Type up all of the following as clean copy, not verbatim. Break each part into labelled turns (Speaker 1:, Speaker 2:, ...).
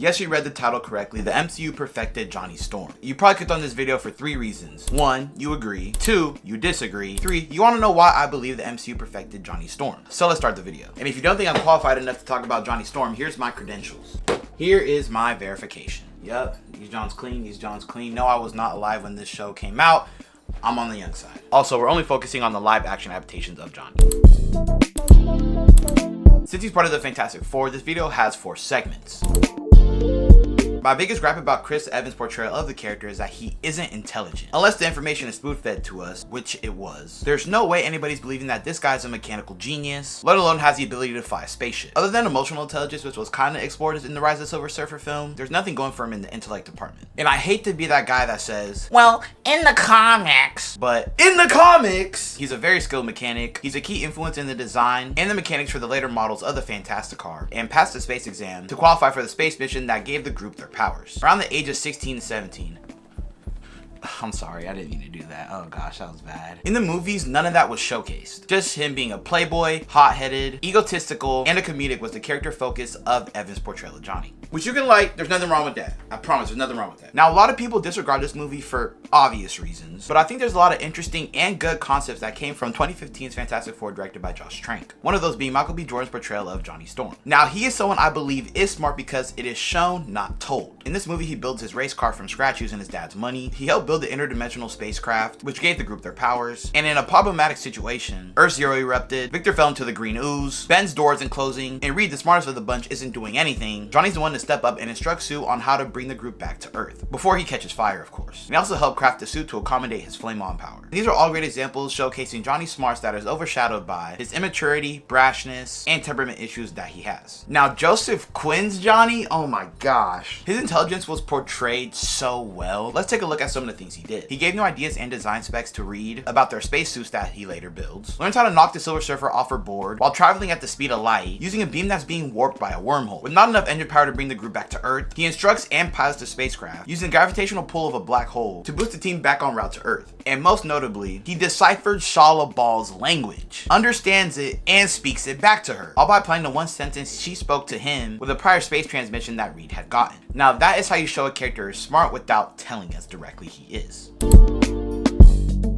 Speaker 1: Yes, you read the title correctly. The MCU perfected Johnny Storm. You probably clicked on this video for 3 reasons. 1, you agree. 2, you disagree. 3, you want to know why I believe the MCU perfected Johnny Storm. So let's start the video. And if you don't think I'm qualified enough to talk about Johnny Storm, here's my credentials. Here is my verification. Yup, these John's clean, these John's clean. No, I was not alive when this show came out. I'm on the young side. Also, we're only focusing on the live action adaptations of Johnny. Since he's part of the Fantastic Four, this video has 4 segments. My biggest gripe about Chris Evans' portrayal of the character is that he isn't intelligent. Unless the information is spoon-fed to us, which it was. There's no way anybody's believing that this guy's a mechanical genius, let alone has the ability to fly a spaceship. Other than emotional intelligence, which was kind of explored in the Rise of the Silver Surfer film, there's nothing going for him in the intellect department. And I hate to be that guy that says, well, in the comics. But in the comics, he's a very skilled mechanic. He's a key influence in the design and the mechanics for the later models of the Fantastic Car, and passed the space exam to qualify for the space mission that gave the group their powers. Around the age of 16 to 17. I'm sorry, I didn't mean to do that. Oh gosh, that was bad. In the movies, none of that was showcased. Just him being a playboy, hot-headed, egotistical, and a comedic was the character focus of Evans' portrayal of Johnny. Which you can like, there's nothing wrong with that. I promise, there's nothing wrong with that. Now, a lot of people disregard this movie for obvious reasons, but I think there's a lot of interesting and good concepts that came from 2015's Fantastic Four directed by Josh Trank. One of those being Michael B. Jordan's portrayal of Johnny Storm. Now, he is someone I believe is smart because it is shown, not told. In this movie, he builds his race car from scratch using his dad's money. He helped build the interdimensional spacecraft, which gave the group their powers. And in a problematic situation, Earth Zero erupted, Victor fell into the green ooze, Ben's door isn't closing, and Reed, the smartest of the bunch, isn't doing anything. Johnny's the one to step up and instruct Sue on how to bring the group back to Earth, before he catches fire, of course. And he also helped craft the suit to accommodate his flame-on power. These are all great examples showcasing Johnny's smarts that is overshadowed by his immaturity, brashness, and temperament issues that he has. Now, Joseph Quinn's Johnny, oh my gosh. His intelligence was portrayed so well. Let's take a look at some of the things he did. He gave new ideas and design specs to Reed about their spacesuits that he later builds. Learns how to knock the Silver Surfer off her board while traveling at the speed of light, using a beam that's being warped by a wormhole. With not enough engine power to bring the group back to Earth, he instructs and pilots the spacecraft, using the gravitational pull of a black hole to boost the team back on route to Earth. And most notably, he deciphered Shala Ball's language, understands it, and speaks it back to her, all by applying the one sentence she spoke to him with a prior space transmission that Reed had gotten. Now, that is how you show a character is smart without telling us directly he is.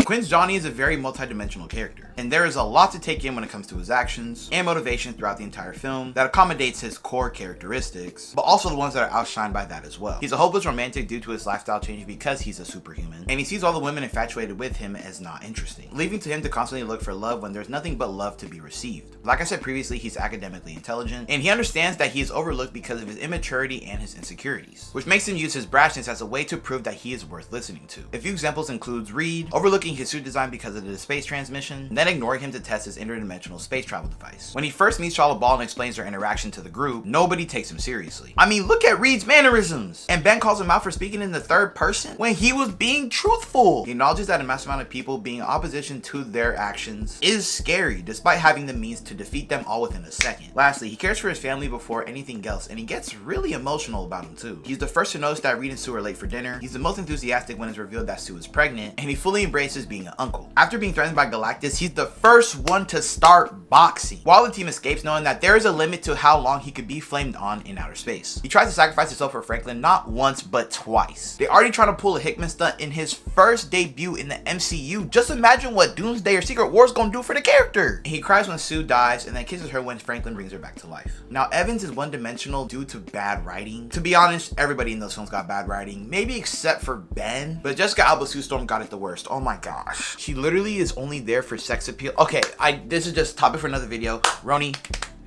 Speaker 1: Quinn's Johnny is a very multi-dimensional character, and there is a lot to take in when it comes to his actions and motivation throughout the entire film that accommodates his core characteristics, but also the ones that are outshined by that as well. He's a hopeless romantic due to his lifestyle change because he's a superhuman, and he sees all the women infatuated with him as not interesting, leaving to him to constantly look for love when there's nothing but love to be received. Like I said previously, he's academically intelligent, and he understands that he is overlooked because of his immaturity and his insecurities, which makes him use his brashness as a way to prove that he is worth listening to. A few examples includes Reed overlooking his suit design because of the space transmission, then ignoring him to test his interdimensional space travel device. When he first meets Shala Ball and explains their interaction to the group, nobody takes him seriously. I mean, look at Reed's mannerisms! And Ben calls him out for speaking in the third person when he was being truthful. He acknowledges that a massive amount of people being in opposition to their actions is scary, despite having the means to defeat them all within a second. Lastly, he cares for his family before anything else, and he gets really emotional about them too. He's the first to notice that Reed and Sue are late for dinner. He's the most enthusiastic when it's revealed that Sue is pregnant, and he fully embraces being an uncle. After being threatened by Galactus, he's the first one to start boxing, while the team escapes knowing that there is a limit to how long he could be flamed on in outer space. He tries to sacrifice himself for Franklin not once but twice. They already trying to pull a Hickman stunt in his first debut in the MCU. Just imagine what Doomsday or Secret War is gonna do for the character. He cries when Sue dies and then kisses her when Franklin brings her back to life. Now, Evans is one-dimensional due to bad writing. To be honest, everybody in those films got bad writing, maybe except for Ben, but Jessica Alba's Sue Storm got it the worst. Oh my gosh. She literally is only there for sex appeal. Okay, this is just topic for another video. Roni,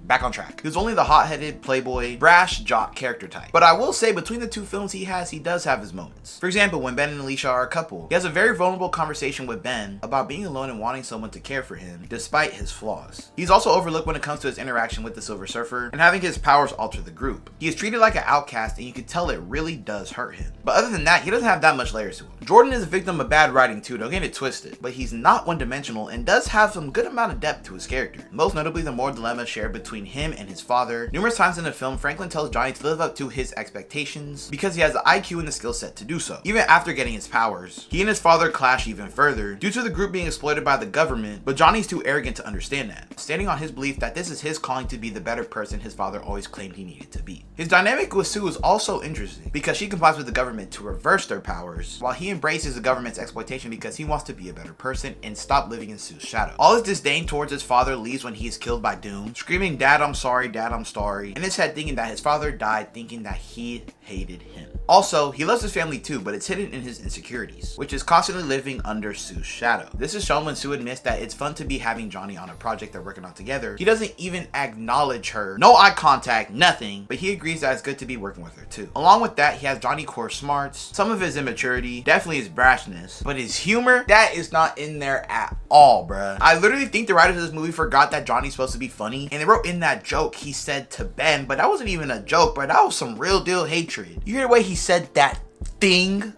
Speaker 1: back on track. He was only the hot-headed, playboy, brash, jock character type. But I will say, between the 2 films he does have his moments. For example, when Ben and Alicia are a couple, he has a very vulnerable conversation with Ben about being alone and wanting someone to care for him, despite his flaws. He's also overlooked when it comes to his interaction with the Silver Surfer and having his powers alter the group. He is treated like an outcast, and you can tell it really does hurt him. But other than that, he doesn't have that much layers to him. Jordan is a victim of bad writing too, don't get it twisted, but he's not one-dimensional and does have some good amount of depth to his character. Most notably, the moral dilemma shared between between him and his father. Numerous times in the film, Franklin tells Johnny to live up to his expectations because he has the IQ and the skill set to do so. Even after getting his powers, he and his father clash even further due to the group being exploited by the government, but Johnny's too arrogant to understand that, standing on his belief that this is his calling to be the better person his father always claimed he needed to be. His dynamic with Sue is also interesting because she complies with the government to reverse their powers, while he embraces the government's exploitation because he wants to be a better person and stop living in Sue's shadow. All his disdain towards his father leaves when he is killed by Doom, screaming, "Dad, I'm sorry, Dad, I'm sorry," in his head thinking that his father died, thinking that he hated him. Also, he loves his family too, but it's hidden in his insecurities, which is constantly living under Sue's shadow. This is shown when Sue admits that it's fun to be having Johnny on a project they're working on together. He doesn't even acknowledge her, no eye contact, nothing, but he agrees that it's good to be working with her too. Along with that, he has Johnny core smarts, some of his immaturity, definitely his brashness, but his humor, that is not in there at all, bruh. I literally think the writers of this movie forgot that Johnny's supposed to be funny, and they wrote in that joke he said to Ben, but that wasn't even a joke, bro. That was some real deal hatred. You hear the way he said that thing?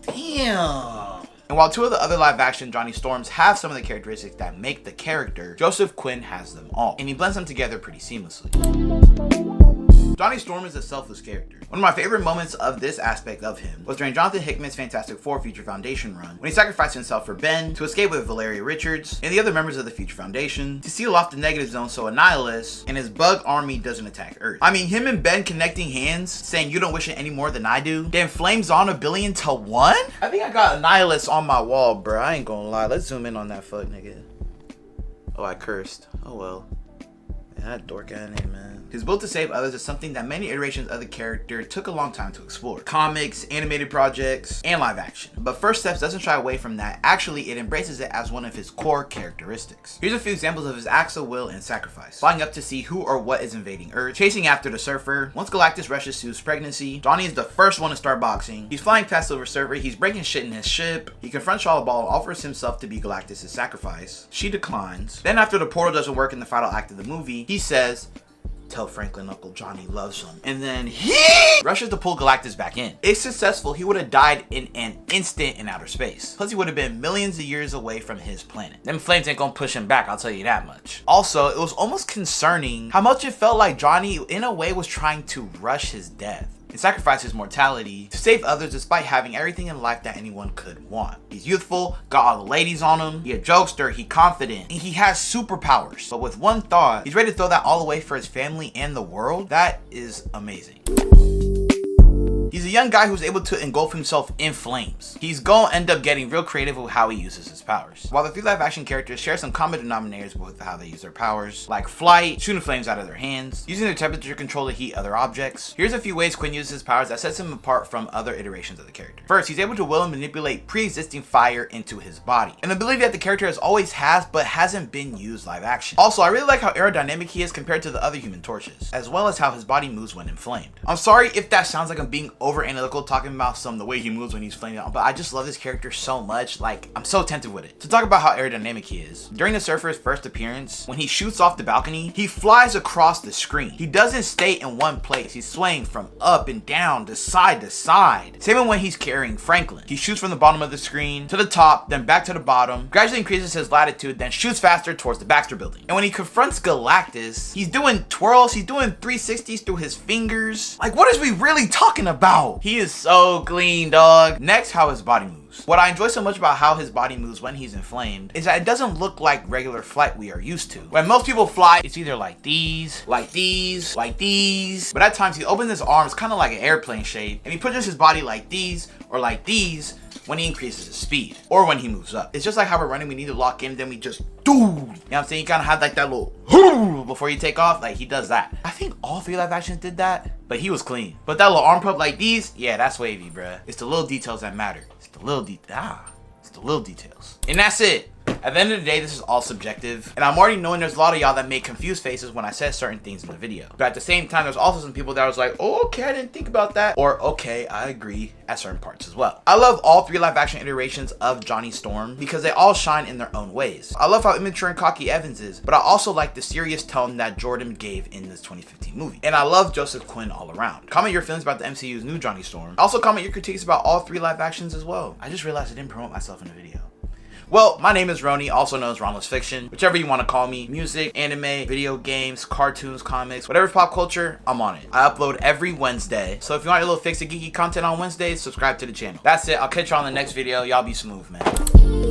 Speaker 1: Damn. And while two of the other live action Johnny Storms have some of the characteristics that make the character, Joseph Quinn has them all, and he blends them together pretty seamlessly. Johnny Storm is a selfless character. One of my favorite moments of this aspect of him was during Jonathan Hickman's Fantastic Four Future Foundation run, when he sacrificed himself for Ben to escape with Valeria Richards and the other members of the Future Foundation to seal off the negative zone so Annihilus and his bug army doesn't attack Earth. I mean, him and Ben connecting hands, saying you don't wish it any more than I do, then flames on 1,000,000,000 to 1? I think I got Annihilus on my wall, bro. I ain't gonna lie. Let's zoom in on that fuck nigga. Oh, I cursed. Oh well. That dork ass name, man. His will to save others is something that many iterations of the character took a long time to explore. Comics, animated projects, and live action. But First Steps doesn't shy away from that. Actually, it embraces it as one of his core characteristics. Here's a few examples of his acts of will and sacrifice. Flying up to see who or what is invading Earth. Chasing after the Surfer. Once Galactus rushes Sue's pregnancy, Johnny is the first one to start boxing. He's flying past Silver Surfer. He's breaking shit in his ship. He confronts Shallabal and offers himself to be Galactus' sacrifice. She declines. Then after the portal doesn't work in the final act of the movie, he says, "Tell Franklin Uncle Johnny loves him." And then he rushes to pull Galactus back in. If successful, he would have died in an instant in outer space. Plus, he would have been millions of years away from his planet. Them flames ain't gonna push him back, I'll tell you that much. Also, it was almost concerning how much it felt like Johnny, in a way, was trying to rush his death and sacrifice his mortality to save others despite having everything in life that anyone could want. He's youthful, got all the ladies on him, he a jokester, he confident, and he has superpowers. But with one thought, he's ready to throw that all away for his family and the world. That is amazing. He's a young guy who's able to engulf himself in flames. He's gonna end up getting real creative with how he uses his powers. While the three live action characters share some common denominators with how they use their powers, like flight, shooting flames out of their hands, using their temperature control to heat other objects. Here's a few ways Quinn uses his powers that sets him apart from other iterations of the character. First, he's able to will and manipulate pre-existing fire into his body, an ability that the character has always has but hasn't been used live action. Also, I really like how aerodynamic he is compared to the other Human Torches, as well as how his body moves when inflamed. I'm sorry if that sounds like I'm being over analytical talking about the way he moves when he's flaming out, but I just love this character so much. Like, I'm so tempted with it. To talk about how aerodynamic he is, during the Surfer's first appearance, when he shoots off the balcony, he flies across the screen. He doesn't stay in one place. He's swaying from up and down to side to side. Same when he's carrying Franklin. He shoots from the bottom of the screen to the top, then back to the bottom, gradually increases his latitude, then shoots faster towards the Baxter building. And when he confronts Galactus, he's doing twirls, he's doing 360s through his fingers. Like, what is we really talking about? He is so clean, dog. Next, how his body moves. What I enjoy so much about how his body moves when he's inflamed is that it doesn't look like regular flight we are used to. When most people fly, it's either like these, like these, like these. But at times he opens his arms kind of like an airplane shape, and he pushes his body like these or like these when he increases his speed or when he moves up. It's just like how we're running, we need to lock in, then we just do. You know what I'm saying? You kind of have like that little before you take off. Like, he does that. I think all three live actions did that, but he was clean. But that little arm pump like these, yeah, that's wavy, bruh. It's the little details that matter. It's the little details. And that's it. At the end of the day, this is all subjective, and I'm already knowing there's a lot of y'all that make confused faces when I said certain things in the video. But at the same time, there's also some people that was like, oh, okay, I didn't think about that, or okay, I agree at certain parts as well. I love all three live action iterations of Johnny Storm because they all shine in their own ways. I love how immature and cocky Evans is, but I also like the serious tone that Jordan gave in this 2015 movie. And I love Joseph Quinn all around. Comment your feelings about the MCU's new Johnny Storm. Also comment your critiques about all three live actions as well. I just realized I didn't promote myself in the video. Well, my name is Roni, also known as Ronlovesfiction, whichever you want to call me. Music, anime, video games, cartoons, comics, whatever's pop culture, I'm on it. I upload every Wednesday, so if you want your little fix of geeky content on Wednesdays, subscribe to the channel. That's it. I'll catch you on the next video. Y'all be smooth, man.